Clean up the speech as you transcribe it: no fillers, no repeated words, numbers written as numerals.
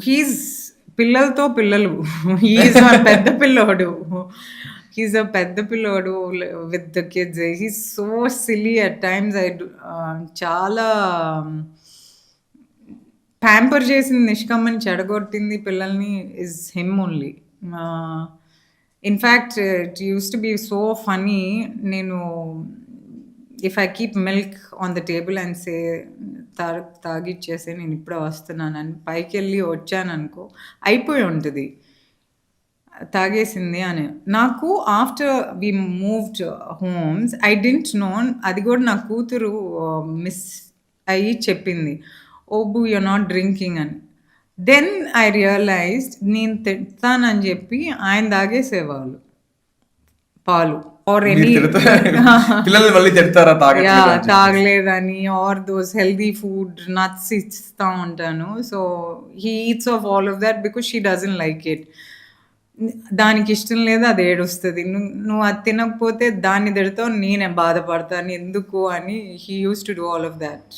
He's పిల్లలతో పిల్లలు. He's మా పెద్ద పిల్లోడు. హీస్ అ పెద్ద పిల్లోడు with the kids. He's so silly at times. చాలా ప్యాంపర్ చేసింది నిష్కమ్మని, చెడగొట్టింది పిల్లల్ని is him only. In fact it used to be so funny. నేను if I keep milk on the table and say తాగిచ్చేసి నేను ఇప్పుడే వస్తున్నానని పైకెళ్ళి వచ్చాననుకో, అయిపోయి ఉంటది. తాగేసింది అని. నాకు after we moved homes I didn't know, అది కూడా నా కూతురు మిస్ అయ్యి చెప్పింది. "ఓబు యూ ఆర్ నాట్ డ్రింకింగ్" అని. దెన్ ఐ రియలైజ్డ్ నేను తిడతానని చెప్పి ఆయన తాగేసేవాళ్ళు పాలు. ఆర్ మీరు ఎనీ పిల్లల్ని మళ్ళీ తిడతారా యాహ్! తాగట్లేదు అని చెప్పేసి? తాగలేదని or those healthy food nuts ఇస్తా ఉంటాను. So, he eats of all of that because she doesn't like it. దానికిష్టం లేదు, అది ఏడుస్తది. నువ్వు అది తినకపోతే దాన్ని తిడతావు, నేనే బాధపడతాను ఎందుకు అని he used to do all of that.